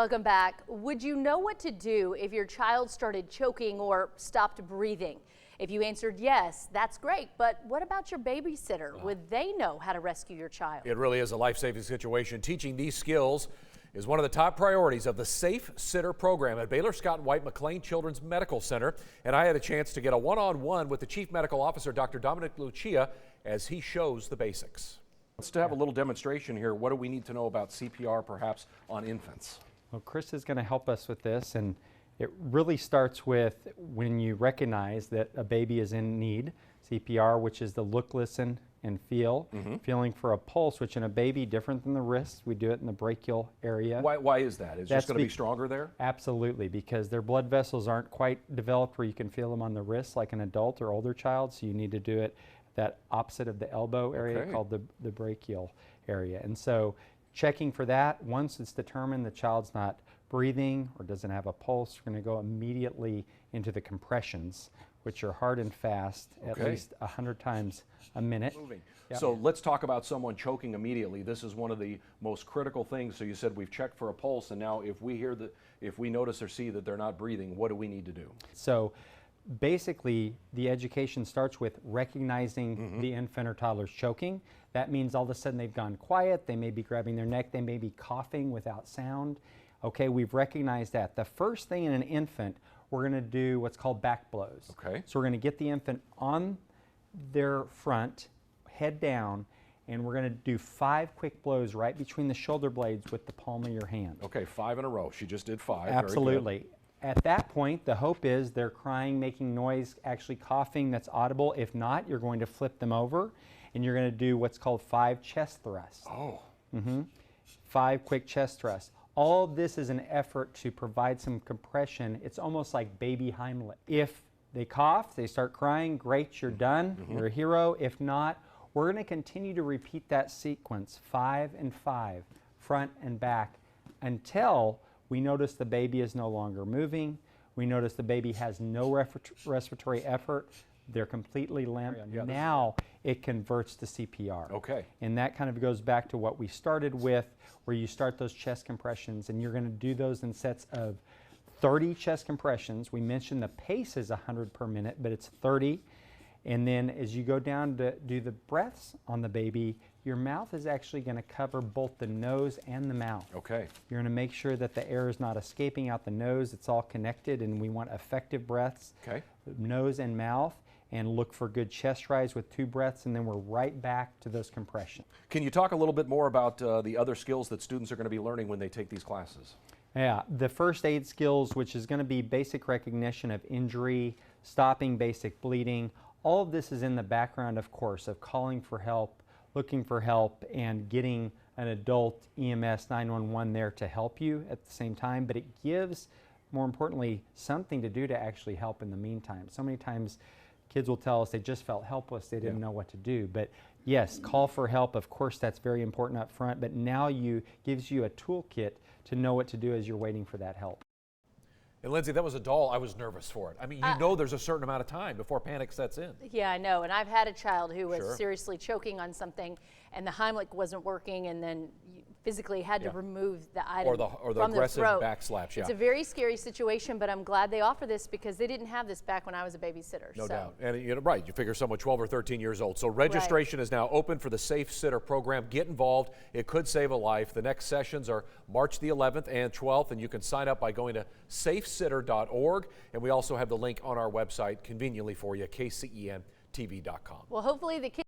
Welcome back. Would you know what to do if your child started choking or stopped breathing? If you answered yes, that's great. But what about your babysitter? Would they know how to rescue your child? It really is a life-saving situation. Teaching these skills is one of the top priorities of the Safe Sitter program at Baylor Scott White McLean Children's Medical Center. And I had a chance to get a one-on-one with the Chief Medical Officer, Dr. Dominic Lucia, as he shows the basics. Let's have a little demonstration here. What do we need to know about CPR perhaps on infants? Well, Chris is going to help us with this, and it really starts with when you recognize that a baby is in need. CPR, which is the look, listen, and feel. Feeling for a pulse, which in a baby, different than the wrist. We do it in the brachial area. Why is that? Is it just going to be stronger there? Absolutely, because their blood vessels aren't quite developed where you can feel them on the wrist like an adult or older child, so you need to do it that opposite of the elbow area called the brachial area. And so checking for that, once it's determined the child's not breathing or doesn't have a pulse, we're going to go immediately into the compressions, which are hard and fast, at least 100 times a minute. So let's talk about someone choking immediately. This is one of the most critical things. So you said we've checked for a pulse, and now if we notice or see that they're not breathing, what do we need to do? So basically, the education starts with recognizing the infant or toddler's choking. That means all of a sudden they've gone quiet, they may be grabbing their neck, they may be coughing without sound. Okay, we've recognized that. The first thing in an infant, we're going to do what's called back blows. Okay. So we're going to get the infant on their front, head down, and we're going to do 5 quick blows right between the shoulder blades with the palm of your hand. Okay, 5 in a row. She just did 5. Absolutely. At that point, the hope is they're crying, making noise, actually coughing that's audible. If not, you're going to flip them over, and you're going to do what's called 5 chest thrusts. 5 quick chest thrusts. All of this is an effort to provide some compression. It's almost like baby Heimlich. If they cough, they start crying, great, you're done. You're a hero. If not, we're going to continue to repeat that sequence, 5 and 5, front and back, until we notice the baby is no longer moving. We notice the baby has no respiratory effort. They're completely limp. Now it converts to CPR. Okay. And that kind of goes back to what we started with, where you start those chest compressions, and you're going to do those in sets of 30 chest compressions. We mentioned the pace is 100 per minute, but it's 30. And then as you go down to do the breaths on the baby, your mouth is actually going to cover both the nose and the mouth. Okay. You're going to make sure that the air is not escaping out the nose. It's all connected, and we want effective breaths, nose and mouth, and look for good chest rise with 2 breaths, and then we're right back to those compressions. Can you talk a little bit more about the other skills that students are going to be learning when they take these classes? Yeah, the first aid skills, which is going to be basic recognition of injury, stopping basic bleeding. All of this is in the background, of course, of calling for help, looking for help, and getting an adult EMS 911 there to help you at the same time. But it gives, more importantly, something to do to actually help in the meantime. So many times kids will tell us they just felt helpless, they didn't know what to do. But yes, call for help, of course, that's very important up front, but now gives you a toolkit to know what to do as you're waiting for that help. And Lindsay, that was a doll. I was nervous for it. I mean, you know there's a certain amount of time before panic sets in. Yeah, I know. And I've had a child who was seriously choking on something, and the Heimlich wasn't working, and then you physically had to remove the item or the from aggressive their throat. back slaps. It's a very scary situation, but I'm glad they offer this because they didn't have this back when I was a babysitter. No doubt. And you figure someone 12 or 13 years old. So registration is now open for the Safe Sitter program. Get involved. It could save a life. The next sessions are March the 11th and 12th, and you can sign up by going to safesitter.org. And we also have the link on our website conveniently for you, kcentv.com. Well, hopefully the kids